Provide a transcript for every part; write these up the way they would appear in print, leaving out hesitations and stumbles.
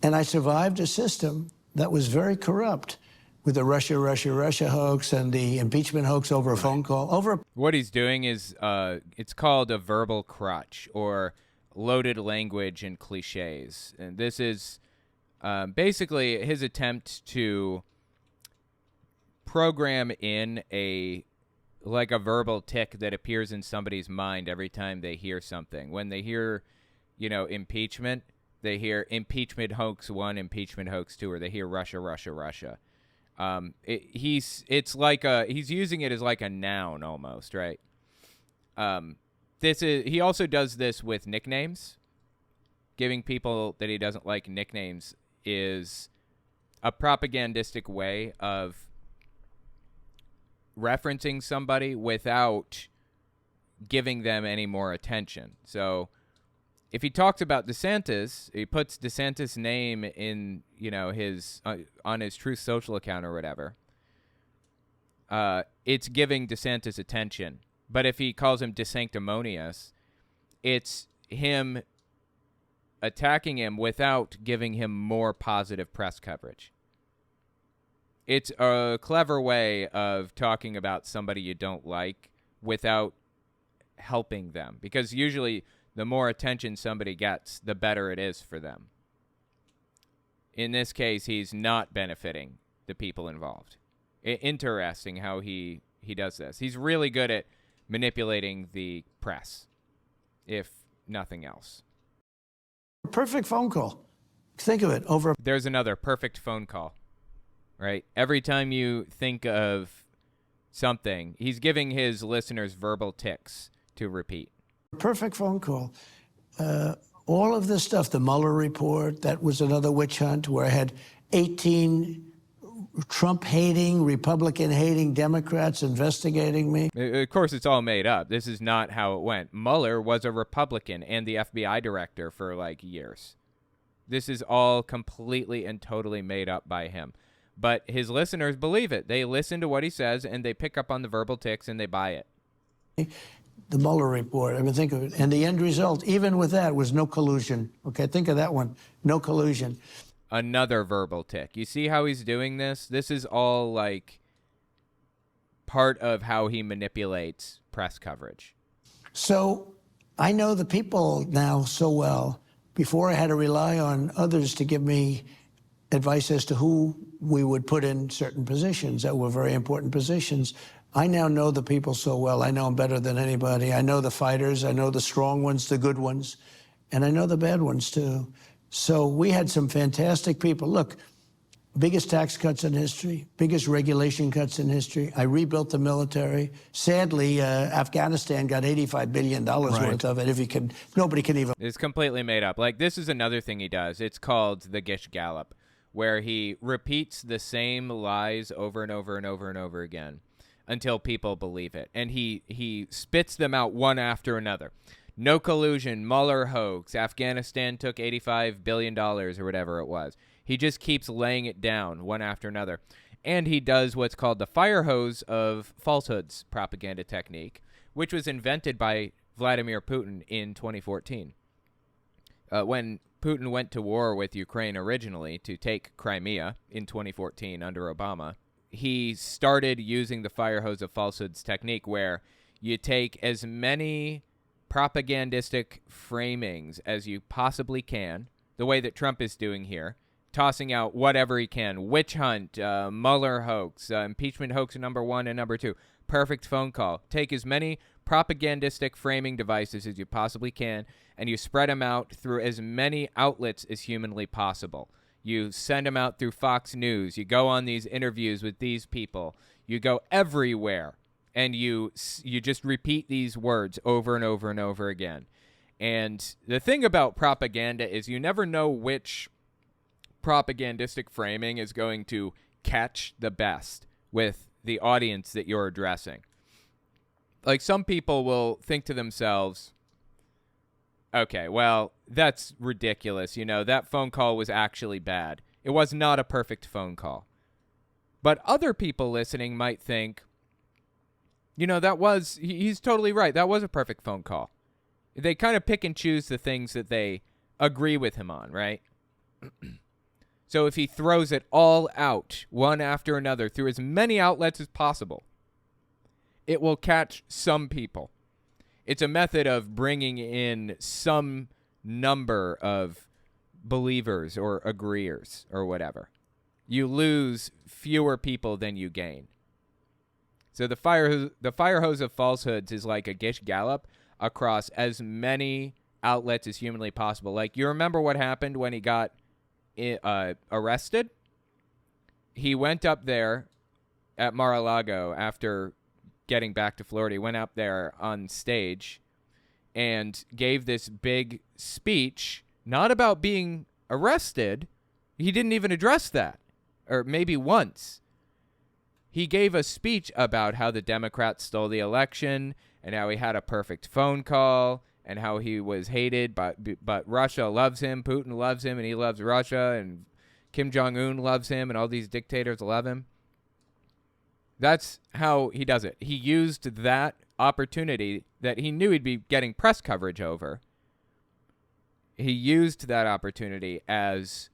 And I survived a system that was very corrupt with the Russia hoax and the impeachment hoax over a phone call. What he's doing is, it's called a verbal crutch, or loaded language and cliches. And this is basically his attempt to program in a verbal tick that appears in somebody's mind every time they hear something. When they hear, impeachment, they hear impeachment hoax 1, impeachment hoax 2, or they hear Russia. He's using it as like a noun almost, right? He also does this with nicknames. Giving people that he doesn't like nicknames is a propagandistic way of referencing somebody without giving them any more attention. So if he talks about DeSantis, he puts DeSantis' name in, his on his Truth Social account or whatever. It's giving DeSantis attention. But if he calls him DeSanctimonious, it's him attacking him without giving him more positive press coverage. It's a clever way of talking about somebody you don't like without helping them. Because usually the more attention somebody gets, the better it is for them. In this case, he's not benefiting the people involved. Interesting how he does this. He's really good at manipulating the press, if nothing else. Perfect phone call. Think of it. There's another perfect phone call, right? Every time you think of something, he's giving his listeners verbal tics to repeat. Perfect phone call. All of this stuff, the Mueller report, that was another witch hunt where I had 18 Trump-hating, Republican-hating Democrats investigating me. Of course, it's all made up. This is not how it went. Mueller was a Republican and the FBI director for years. This is all completely and totally made up by him. But his listeners believe it. They listen to what he says and they pick up on the verbal tics and they buy it. The Mueller report, think of it. And the end result, even with that, was no collusion. Okay, think of that one. No collusion. Another verbal tick. You see how he's doing this? This is all part of how he manipulates press coverage. So I know the people now so well. Before I had to rely on others to give me advice as to who we would put in certain positions that were very important positions. I now know the people so well. I know them better than anybody. I know the fighters. I know the strong ones, the good ones, and I know the bad ones too. So we had some fantastic people. Look, biggest tax cuts in history, biggest regulation cuts in history. I rebuilt the military. Sadly, Afghanistan got $85 billion worth of it. Nobody can even. It's completely made up. This is another thing he does. It's called the Gish Gallop, where he repeats the same lies over and over and over and over again until people believe it. And he spits them out one after another. No collusion, Mueller hoax, Afghanistan took $85 billion or whatever it was. He just keeps laying it down one after another. And he does what's called the Firehose of Falsehoods propaganda technique, which was invented by Vladimir Putin in 2014. When Putin went to war with Ukraine originally to take Crimea in 2014 under Obama, he started using the Firehose of Falsehoods technique, where you take as many propagandistic framings as you possibly can, the way that Trump is doing here, tossing out whatever he can. Witch hunt, Mueller hoax, impeachment hoax number 1 and number 2, perfect phone call. Take as many propagandistic framing devices as you possibly can, and you spread them out through as many outlets as humanly possible. You send them out through Fox News. You go on these interviews with these people. You go everywhere. And you just repeat these words over and over and over again. And the thing about propaganda is you never know which propagandistic framing is going to catch the best with the audience that you're addressing. Some people will think to themselves, okay, well, that's ridiculous. That phone call was actually bad. It was not a perfect phone call. But other people listening might think, he's totally right. That was a perfect phone call. They kind of pick and choose the things that they agree with him on, right? So if he throws it all out, one after another, through as many outlets as possible, it will catch some people. It's a method of bringing in some number of believers or agreeers or whatever. You lose fewer people than you gain. So the Firehose of Falsehoods is like a Gish Gallop across as many outlets as humanly possible. Like, you remember what happened when he got arrested? He went up there at Mar-a-Lago after getting back to Florida. He went up there on stage and gave this big speech, not about being arrested. He didn't even address that, or maybe once. He gave a speech about how the Democrats stole the election and how he had a perfect phone call and how he was hated, but Russia loves him, Putin loves him, and he loves Russia, and Kim Jong-un loves him, and all these dictators love him. That's how he does it. He used that opportunity that he knew he'd be getting press coverage over. He used that opportunity as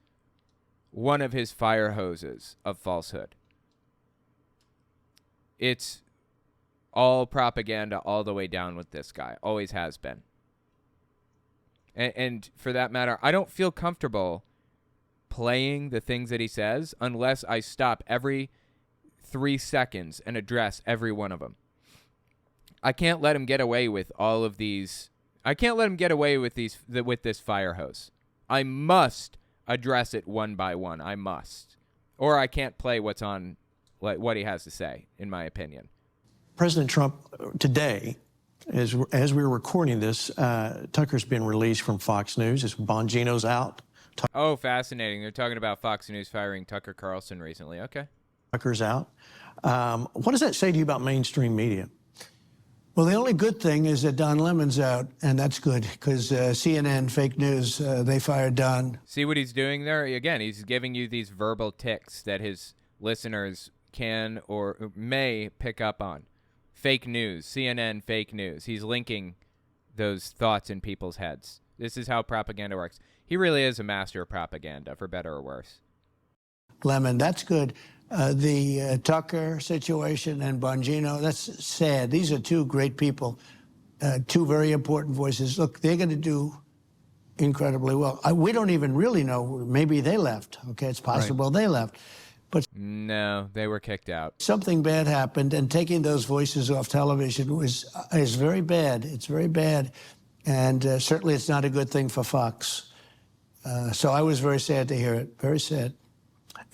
one of his fire hoses of falsehood. It's all propaganda all the way down with this guy. Always has been. And for that matter, I don't feel comfortable playing the things that he says unless I stop every 3 seconds and address every one of them. I can't let him get away with all of these. I can't let him get away with this fire hose. I must address it one by one. I must. Or I can't play what's on, like, what he has to say, in my opinion. President Trump, today, as we're recording this, Tucker's been released from Fox News. Bongino's out. Oh, fascinating. They're talking about Fox News firing Tucker Carlson recently. Okay. Tucker's out. What does that say to you about mainstream media? Well, the only good thing is that Don Lemon's out, and that's good, because CNN, fake news, they fired Don. See what he's doing there? Again, he's giving you these verbal tics that his listeners can or may pick up on. Fake news, CNN fake news. He's linking those thoughts in people's heads. This is how propaganda works. He really is a master of propaganda, for better or worse. Lemon, that's good. The Tucker situation and Bongino, that's sad. These are two great people, two very important voices. Look, they're going to do incredibly well. We don't even really know. Maybe they left. Okay, it's possible they left. But no, they were kicked out. Something bad happened, and taking those voices off television is very bad. It's very bad, and certainly it's not a good thing for Fox. So I was very sad to hear it. Very sad.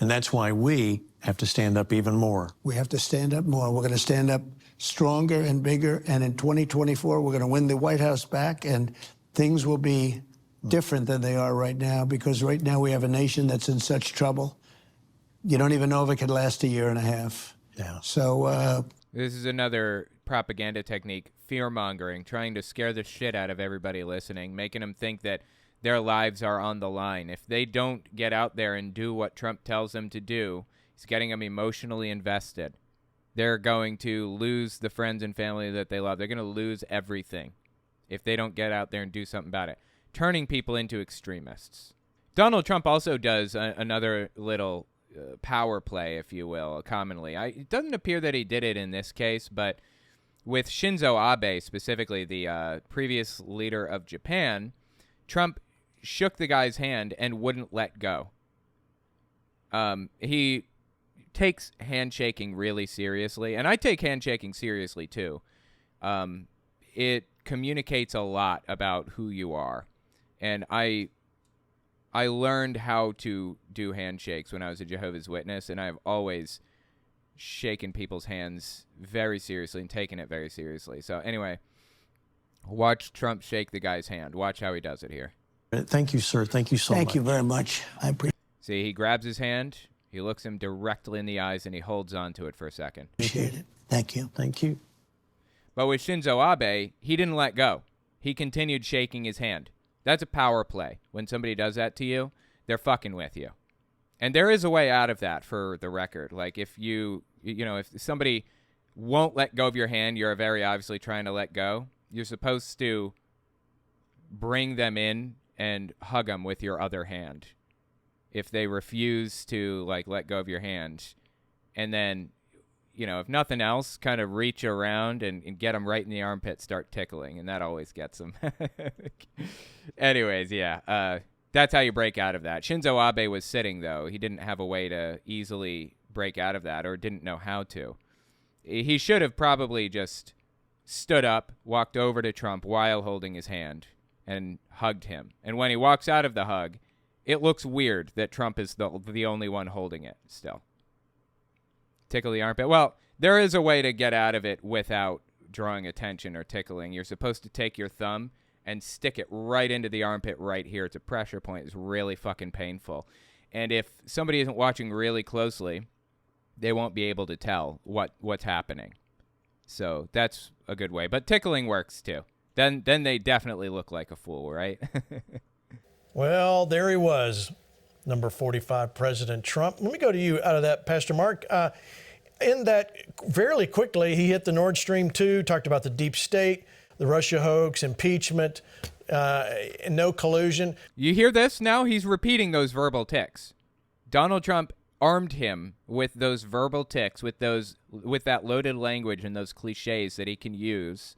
And that's why we have to stand up even more. We have to stand up more. We're going to stand up stronger and bigger. And in 2024, we're going to win the White House back, and things will be different than they are right now, because right now we have a nation that's in such trouble. You don't even know if it could last a year and a half. Yeah. So this is another propaganda technique, fear-mongering, trying to scare the shit out of everybody listening, making them think that their lives are on the line. If they don't get out there and do what Trump tells them to do, he's getting them emotionally invested. They're going to lose the friends and family that they love. They're going to lose everything if they don't get out there and do something about it, turning people into extremists. Donald Trump also does another little power play, if you will, commonly. It doesn't appear that he did it in this case, but with Shinzo Abe, specifically the previous leader of Japan, Trump shook the guy's hand and wouldn't let go. He takes handshaking really seriously, and I take handshaking seriously too. It communicates a lot about who you are, and I learned how to do handshakes when I was a Jehovah's Witness, and I've always shaken people's hands very seriously and taken it very seriously. So anyway, watch Trump shake the guy's hand. Watch how he does it here. Thank you, sir. Thank you so much. thank you very much. I See, he grabs his hand, he looks him directly in the eyes, and he holds on to it for a second. appreciate it. Thank you. Thank you. But with Shinzo Abe, he didn't let go. He continued shaking his hand. That's a power play. When somebody does that to you, they're fucking with you. And there is a way out of that, for the record. Like, if if somebody won't let go of your hand, you're very obviously trying to let go. You're supposed to bring them in and hug them with your other hand. if they refuse to like let go of your hand, and then, you know, if nothing else, kind of reach around and get them right in the armpit, start tickling, and that always gets them. Anyways, yeah, that's how you break out of that. Shinzo Abe was sitting, though. He didn't have a way to easily break out of that, or didn't know how to. He should have probably just stood up, walked over to Trump while holding his hand, and hugged him. And when he walks out of the hug, it looks weird that Trump is the only one holding it still. Tickle the armpit. Well, there is a way to get out of it without drawing attention or tickling. You're supposed to take your thumb and stick it right into the armpit right here. It's a pressure point. It's really fucking painful. And if somebody isn't watching really closely, they won't be able to tell what's happening. So that's a good way. But tickling works too. Then they definitely look like a fool, right? Well, there he was, number 45, President Trump. Let me go to you out of that, Pastor Mark. In that, fairly quickly, he hit the Nord Stream 2, talked about the deep state, the Russia hoax, impeachment, and no collusion. You hear this now? He's repeating those verbal tics. Donald Trump armed him with those verbal tics, with that loaded language and those cliches that he can use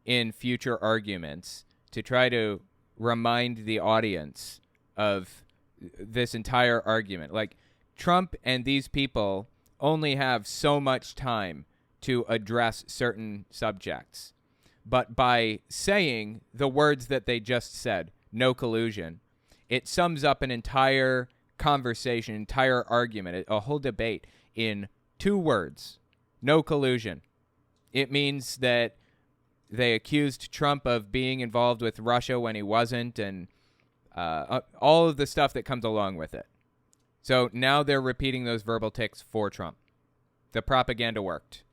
in future arguments to try to remind the audience of this entire argument. Like, Trump and these people only have so much time to address certain subjects. But by saying the words that they just said, no collusion, it sums up an entire conversation, entire argument, a whole debate in 2 words, no collusion. It means that they accused Trump of being involved with Russia when he wasn't, and all of the stuff that comes along with it. So now they're repeating those verbal tics for Trump. The propaganda worked.